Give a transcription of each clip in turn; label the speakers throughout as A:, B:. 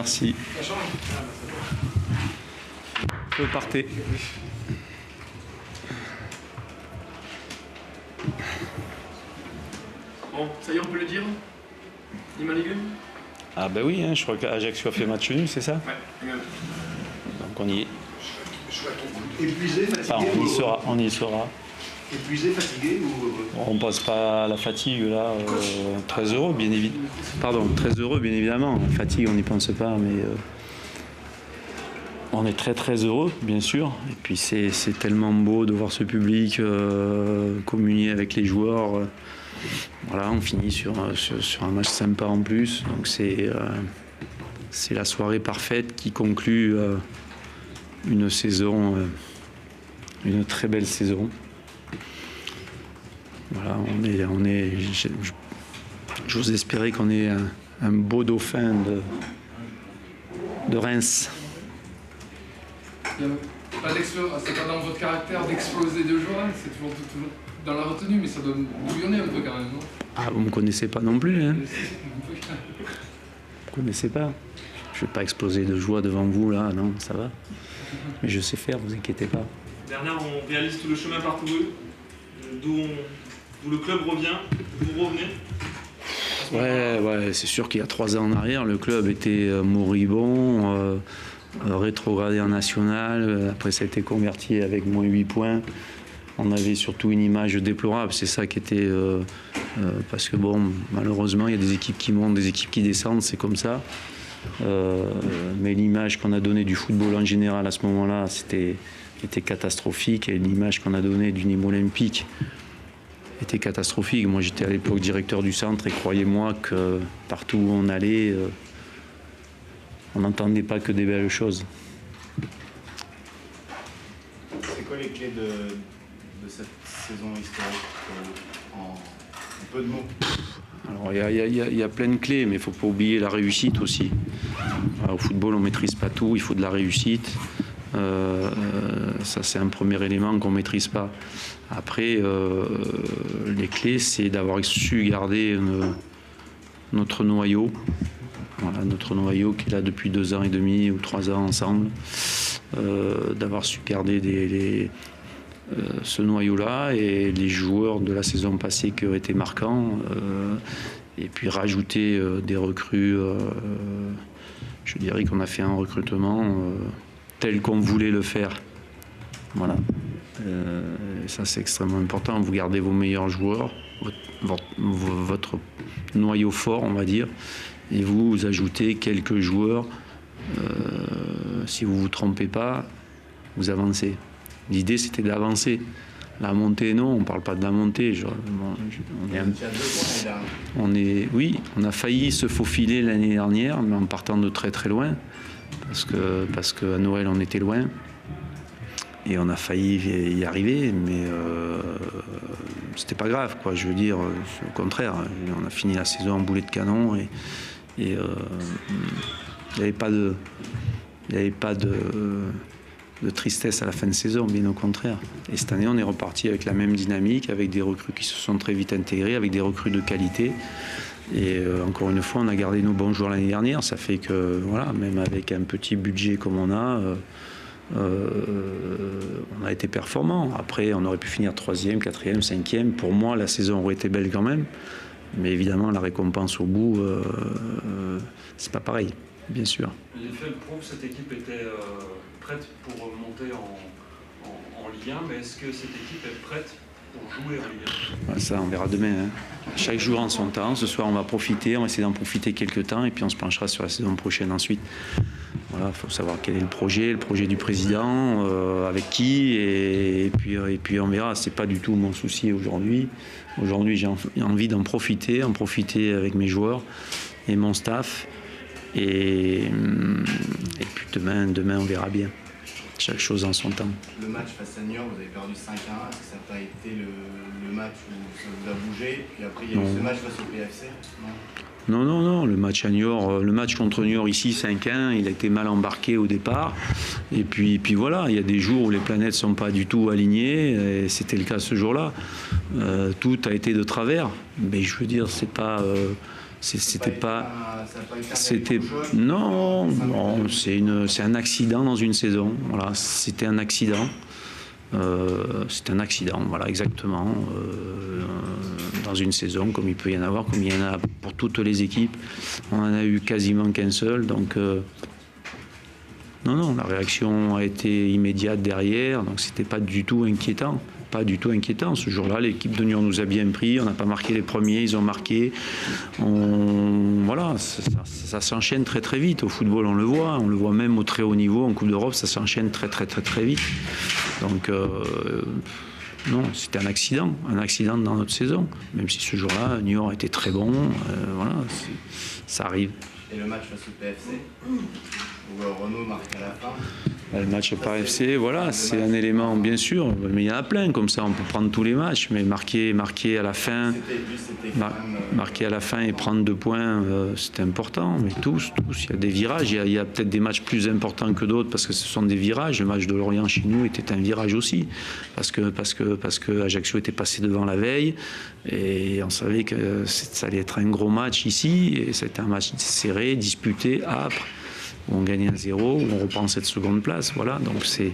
A: Merci. Vous partez.
B: Bon, ça y est, on peut le dire. Nîmes Ligue 1.
A: Ah ben oui, hein, je crois qu'Ajaccio a fait match nul, c'est ça?
B: Ouais.
A: Donc on y est.
C: Épuisé, fatigué.
A: Enfin, on y sera.
C: Épuisé, fatigué ou...
A: On passe pas à la fatigue là. Très heureux, bien évidemment. Pardon, très heureux, bien évidemment. La fatigue, on n'y pense pas, mais on est très très heureux, bien sûr. Et puis c'est tellement beau de voir ce public communier avec les joueurs. Voilà, on finit sur un match sympa en plus. Donc c'est la soirée parfaite qui conclut une saison, une très belle saison. Voilà, j'ose espérer qu'on ait un beau dauphin de Reims.
B: C'est pas dans votre caractère d'exploser de joie, c'est toujours dans la retenue, mais ça doit bouillonner un peu quand même, non?
A: Ah, vous me connaissez pas non plus, hein? Vous me connaissez pas. Je vais pas exploser de joie devant vous, là, non, ça va. Mais je sais faire, vous inquiétez pas.
D: Bernard, on réalise tout le chemin parcouru, d'où le club revient, vous revenez.
A: Ouais, c'est sûr qu'il y a 3 ans en arrière, le club était moribond, rétrogradé en national. Après, ça a été converti avec moins 8 points. On avait surtout une image déplorable. C'est ça qui était... parce que bon, malheureusement, il y a des équipes qui montent, des équipes qui descendent, c'est comme ça. Mais l'image qu'on a donnée du football en général à ce moment-là, était catastrophique. Et l'image qu'on a donnée du Nîmes Olympique était catastrophique. Moi, j'étais à l'époque directeur du centre et croyez-moi que partout où on allait, on n'entendait pas que des belles choses.
E: C'est quoi les clés de cette saison historique en peu de mots?
A: Alors, il y a plein de clés, mais il ne faut pas oublier la réussite aussi. Au football, on ne maîtrise pas tout, il faut de la réussite. Ça, c'est un premier élément qu'on ne maîtrise pas. Après, les clés, c'est d'avoir su garder notre noyau. Voilà, notre noyau qui est là depuis 2 ans et demi ou 3 ans ensemble. D'avoir su garder ce noyau-là et les joueurs de la saison passée qui ont été marquants. Et puis rajouter des recrues. Je dirais qu'on a fait un recrutement tel qu'on voulait le faire. Voilà. Et ça, c'est extrêmement important. Vous gardez vos meilleurs joueurs, votre noyau fort, on va dire, et vous ajoutez quelques joueurs. Si vous ne vous trompez pas, vous avancez. L'idée, c'était d'avancer. La montée, non, on ne parle pas de la montée. Oui, on a failli se faufiler l'année dernière, mais en partant de très très loin, parce qu'à Noël, on était loin. Et on a failli y arriver, mais c'était pas grave, quoi. Je veux dire, au contraire, on a fini la saison en boulet de canon et il n'y avait pas de tristesse à la fin de saison, bien au contraire. Et cette année, on est reparti avec la même dynamique, avec des recrues qui se sont très vite intégrées, avec des recrues de qualité. Et encore une fois, on a gardé nos bons joueurs l'année dernière. Ça fait que, voilà, même avec un petit budget comme on a, on a été performant. Après, on aurait pu finir 3e, 4e, 5e. Pour moi, la saison aurait été belle quand même. Mais évidemment, la récompense au bout, c'est pas pareil, bien sûr.
D: Les faits prouvent que cette équipe était prête pour monter en Ligue 1, mais est-ce que cette équipe est prête pour jouer en Ligue 1?
A: Ça, on verra demain. Hein. Chaque jour en son temps. Ce soir, on va profiter, on va essayer d'en profiter quelques temps, et puis on se penchera sur la saison prochaine ensuite. Voilà, il faut savoir quel est le projet du président, avec qui, et puis on verra. C'est pas du tout mon souci aujourd'hui. Aujourd'hui, j'ai envie d'en profiter, avec mes joueurs et mon staff. Et puis demain, on verra bien. Chaque chose en son temps.
E: Le match face à Niort, vous avez perdu 5-1. Est-ce que ça n'a pas été le match où ça vous a bougé? Puis après, il y a eu ce match face au PFC?
A: Non. Le match à Niort, le match contre Niort ici, 5-1, il a été mal embarqué au départ. Et puis voilà, il y a des jours où les planètes ne sont pas du tout alignées. Et c'était le cas ce jour-là. Tout a été de travers. Mais je veux dire, c'est pas C'était pas.
E: Ça a pas été un
A: C'était
E: électrochoc.
A: non, bon, c'est un accident dans une saison. Voilà, c'était un accident. C'est un accident, voilà, exactement. Dans une saison, comme il peut y en avoir, comme il y en a pour toutes les équipes. On en a eu quasiment qu'un seul, donc non, la réaction a été immédiate derrière, donc c'était pas du tout inquiétant. Pas du tout inquiétant. Ce jour-là, l'équipe de Niort nous a bien pris. On n'a pas marqué les premiers, ils ont marqué. Voilà, ça s'enchaîne très très vite. Au football, on le voit même au très haut niveau, en Coupe d'Europe, ça s'enchaîne très très très très vite. Donc non, c'était un accident dans notre saison. Même si ce jour-là, Niort était très bon. Voilà, ça arrive.
E: Et le match face au PFC, où Renaud marque à la fin.
A: Le match par FC, voilà, c'est un élément, bien sûr, mais il y en a plein comme ça, on peut prendre tous les matchs, mais marquer à la fin, marquer à la fin et prendre 2 points, c'était important, mais tous, il y a des virages, il y a peut-être des matchs plus importants que d'autres parce que ce sont des virages. Le match de Lorient chez nous était un virage aussi, parce que Ajaccio était passé devant la veille, et on savait que ça allait être un gros match ici, et c'était un match serré, disputé, âpre. Où on gagne 1-0, où on reprend cette seconde place. Voilà, donc il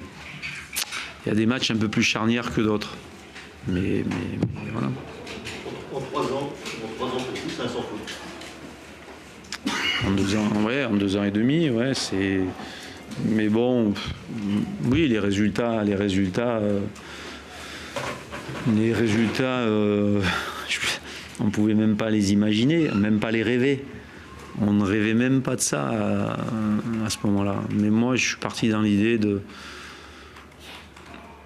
A: y a des matchs un peu plus charnières que d'autres. Mais voilà.
C: En 3 ans pour vous, c'est un sans faute.
A: En 2 ans et demi, ouais, c'est. Mais bon, oui, les résultats, on pouvait même pas les imaginer, même pas les rêver. On ne rêvait même pas de ça à ce moment-là. Mais moi, je suis parti dans l'idée de...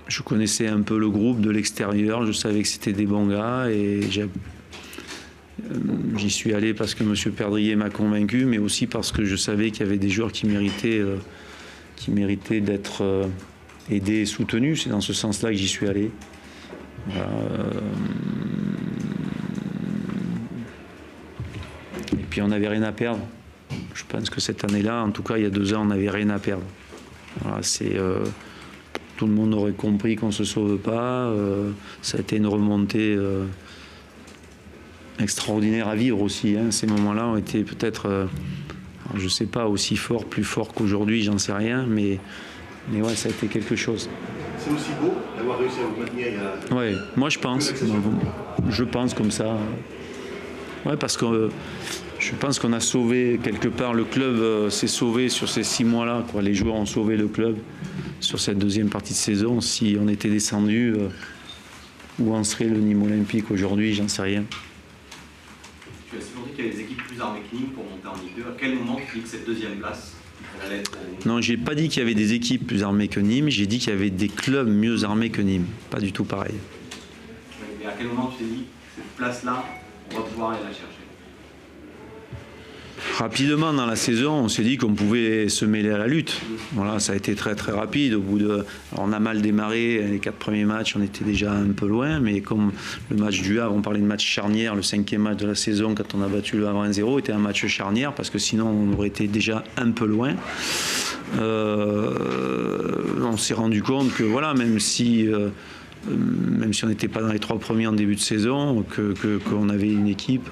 A: Je connaissais un peu le groupe de l'extérieur, je savais que c'était des bons gars, et j'y suis allé parce que M. Perdrier m'a convaincu, mais aussi parce que je savais qu'il y avait des joueurs qui méritaient d'être aidés et soutenus. C'est dans ce sens-là que j'y suis allé. Voilà. Et puis on n'avait rien à perdre. Je pense que cette année-là, en tout cas il y a 2 ans, on n'avait rien à perdre. Voilà, tout le monde aurait compris qu'on ne se sauve pas. Ça a été une remontée extraordinaire à vivre aussi. Ces moments-là ont été peut-être, je ne sais pas, aussi forts, plus forts qu'aujourd'hui, j'en sais rien, mais ouais, ça a été quelque chose.
C: C'est aussi beau d'avoir réussi à vous maintenir il y a...
A: Ouais, moi je pense. Je pense comme ça. Ouais, parce que je pense qu'on a sauvé quelque part, le club s'est sauvé sur ces 6 mois-là. Les joueurs ont sauvé le club sur cette deuxième partie de saison. Si on était descendu, où en serait le Nîmes Olympique aujourd'hui, j'en sais rien.
F: Tu as souvent dit qu'il y avait des équipes plus armées que Nîmes pour monter en Ligue 2. À quel moment tu dis que cette deuxième place allait être...
A: Non, j'ai pas dit qu'il y avait des équipes plus armées que Nîmes, j'ai dit qu'il y avait des clubs mieux armés que Nîmes. Pas du tout pareil.
F: Mais à quel moment tu t'es dit, cette place-là, on va pouvoir aller la chercher?
A: Rapidement dans la saison, on s'est dit qu'on pouvait se mêler à la lutte. Voilà, ça a été très très rapide. Au bout de, alors on a mal démarré, les 4 premiers matchs, on était déjà un peu loin, mais comme le match du Havre, on parlait de match charnière, le 5e match de la saison, quand on a battu le Havre 1-0, était un match charnière, parce que sinon on aurait été déjà un peu loin. On s'est rendu compte que voilà, même si on n'était pas dans les 3 premiers en début de saison, qu'on avait une équipe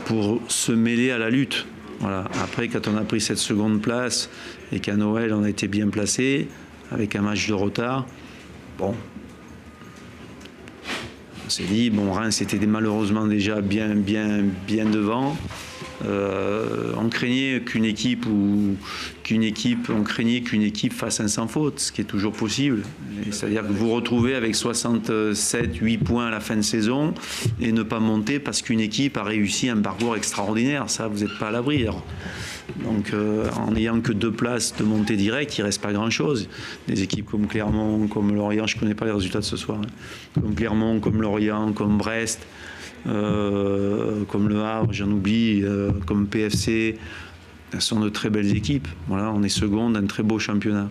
A: pour se mêler à la lutte. Voilà. Après, quand on a pris cette seconde place et qu'à Noël, on a été bien placé, avec un match de retard, bon, on s'est dit, bon, Reims était malheureusement déjà bien devant. On craignait qu'une équipe fasse un sans faute, ce qui est toujours possible. C'est-à-dire que vous vous retrouvez avec 67-8 points à la fin de saison et ne pas monter parce qu'une équipe a réussi un parcours extraordinaire. Ça, vous n'êtes pas à l'abri. Donc, en n'ayant que 2 places de montée directe, il ne reste pas grand-chose. Des équipes comme Clermont, comme Lorient, je ne connais pas les résultats de ce soir, comme Clermont, comme Lorient, comme Brest, comme Le Havre, j'en oublie, comme PFC, elles sont de très belles équipes. Voilà, on est second d'un très beau championnat.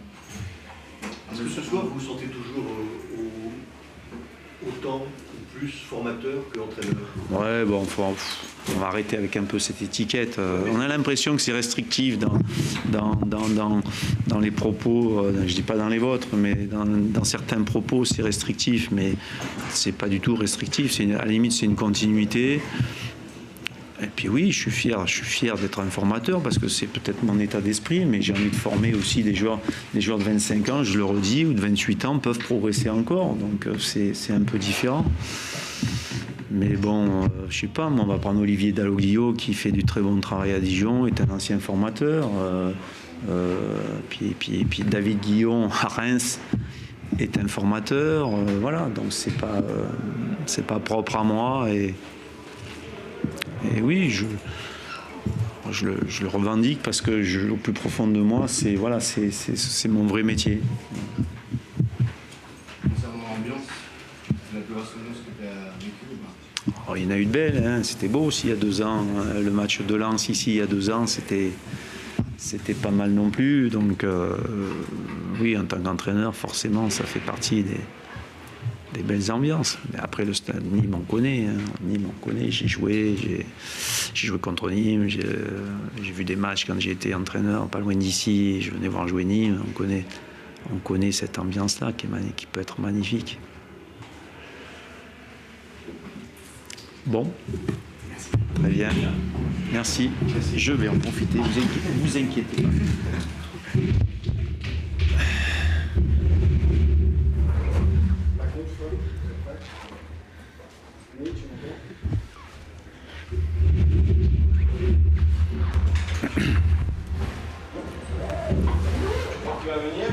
C: Est-ce que ce soir, vous vous sentez toujours autant ou plus formateur que entraîneur?
A: Ouais, bon, on va arrêter avec un peu cette étiquette. On a l'impression que c'est restrictif dans les propos, je dis pas dans les vôtres, mais dans certains propos, c'est restrictif, mais c'est pas du tout restrictif. À la limite, c'est une continuité. Et puis oui, je suis fier d'être un formateur parce que c'est peut-être mon état d'esprit, mais j'ai envie de former aussi des joueurs de 25 ans, je le redis, ou de 28 ans peuvent progresser encore, donc c'est un peu différent. Mais bon, je sais pas, moi, on va prendre Olivier Dalloglio qui fait du très bon travail à Dijon, est un ancien formateur. Puis David Guillon à Reims est un formateur. Voilà, donc c'est pas propre à moi. Et oui, je le revendique parce que au plus profond de moi, c'est mon vrai métier.
E: Concernant l'ambiance, la plus rassureuse que tu as vécue ou pas?
A: Alors, il y en a eu de belles, hein. C'était beau aussi il y a 2 ans. Le match de Lens ici il y a 2 ans, c'était pas mal non plus. Donc oui, en tant qu'entraîneur, forcément, ça fait partie des belles ambiances. Mais après le stade Nîmes, on connaît. Hein. Nîmes, on connaît. J'ai joué contre Nîmes. J'ai vu des matchs quand j'étais entraîneur, pas loin d'ici. Je venais voir jouer Nîmes. On connaît cette ambiance-là qui peut être magnifique. Bon. Très bien. Merci. Je vais en profiter. Vous inquiétez pas.
E: Tu vas venir?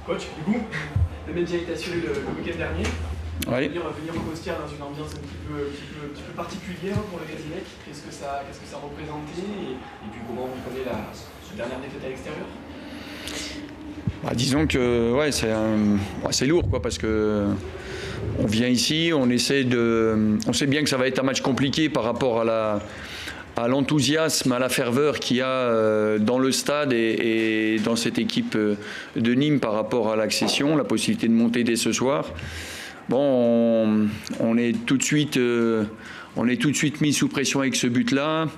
G: Coach, du coup, le média est assuré le week-end dernier.
A: Oui.
G: Venir au Costière dans une ambiance un petit peu particulière pour le Casinec. Qu'est-ce que ça représentait et puis comment vous prenez la dernière défaite à l'extérieur?
H: Disons que ouais, c'est lourd quoi, parce que on vient ici, on sait bien que ça va être un match compliqué par rapport à l'enthousiasme, à la ferveur qu'il y a dans le stade et dans cette équipe de Nîmes par rapport à l'accession, la possibilité de monter dès ce soir. Bon, on est tout de suite mis sous pression avec ce but-là.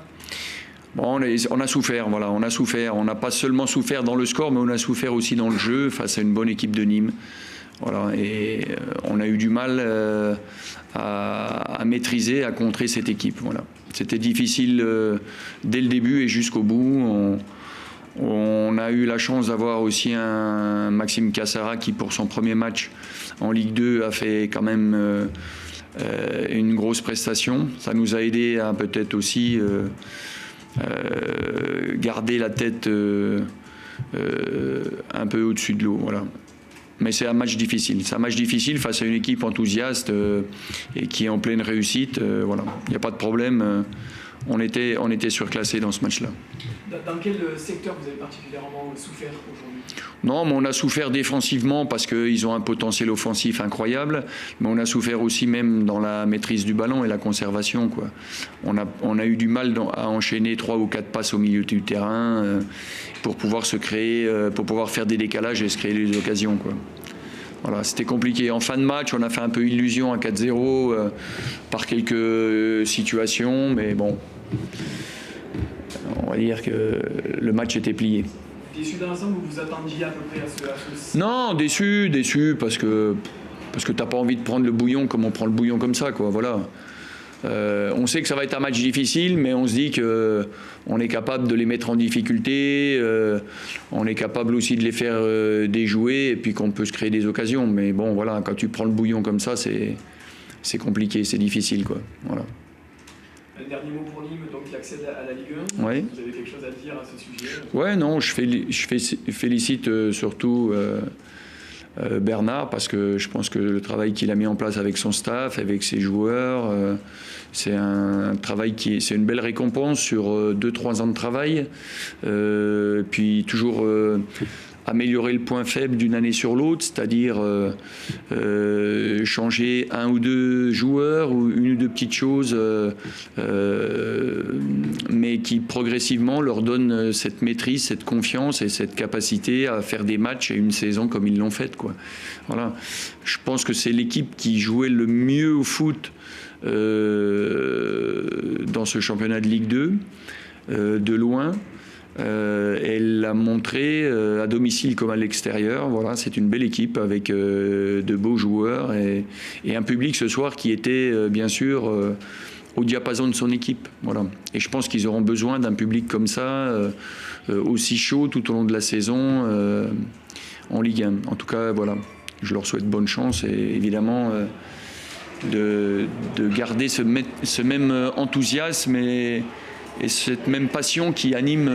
H: Bon, on a souffert, voilà, on a souffert. On n'a pas seulement souffert dans le score, mais on a souffert aussi dans le jeu face à une bonne équipe de Nîmes. Voilà, et on a eu du mal à maîtriser, à contrer cette équipe. Voilà. C'était difficile dès le début et jusqu'au bout. On a eu la chance d'avoir aussi un Maxime Cassara qui, pour son premier match en Ligue 2, a fait quand même une grosse prestation. Ça nous a aidé à peut-être aussi garder la tête un peu au-dessus de l'eau. Voilà. Mais c'est un match difficile. C'est un match difficile face à une équipe enthousiaste et qui est en pleine réussite. Voilà. Il n'y a pas de problème. On était surclassé dans ce match-là.
G: Dans quel secteur vous avez particulièrement souffert aujourd'hui?
H: Non, mais on a souffert défensivement parce qu'ils ont un potentiel offensif incroyable, mais on a souffert aussi même dans la maîtrise du ballon et la conservation, quoi. On a eu du mal à enchaîner 3 ou 4 passes au milieu du terrain pour pouvoir se créer, pour pouvoir faire des décalages et se créer des occasions, quoi. Voilà, c'était compliqué. En fin de match, on a fait un peu illusion à 4-0 par quelques situations, mais bon, on va dire que le match était plié.
G: Déçu dans l'ensemble, vous vous attendiez à peu près à ce...
H: Non, déçu parce que t'as pas envie de prendre le bouillon comme on prend le bouillon comme ça, quoi. Voilà. On sait que ça va être un match difficile, mais on se dit qu'on est capable de les mettre en difficulté, on est capable aussi de les faire déjouer et puis qu'on peut se créer des occasions. Mais bon, voilà, quand tu prends le bouillon comme ça, c'est compliqué, c'est difficile, quoi. Voilà.
G: Un dernier mot pour Nîmes, donc qui accède à la Ligue 1.
H: Ouais.
G: Vous avez quelque chose à dire à ce sujet?
H: Ouais, non, je félicite surtout Bernard parce que je pense que le travail qu'il a mis en place avec son staff, avec ses joueurs, c'est un travail c'est une belle récompense sur 2-3 ans de travail. Puis toujours améliorer le point faible d'une année sur l'autre, c'est-à-dire changer 1 ou 2 joueurs ou 1 ou 2 petites choses, mais qui progressivement leur donnent cette maîtrise, cette confiance et cette capacité à faire des matchs et une saison comme ils l'ont faite, quoi. Voilà. Je pense que c'est l'équipe qui jouait le mieux au foot dans ce championnat de Ligue 2, de loin. Elle l'a montré à domicile comme à l'extérieur. Voilà, c'est une belle équipe avec de beaux joueurs et un public ce soir qui était bien sûr au diapason de son équipe. Voilà. Et je pense qu'ils auront besoin d'un public comme ça, aussi chaud tout au long de la saison en Ligue 1. En tout cas, voilà, je leur souhaite bonne chance et évidemment de garder ce même enthousiasme et cette même passion qui anime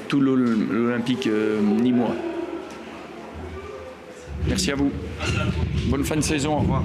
H: tout l'Olympique nîmois. Merci à vous. Bonne fin de saison. Au revoir.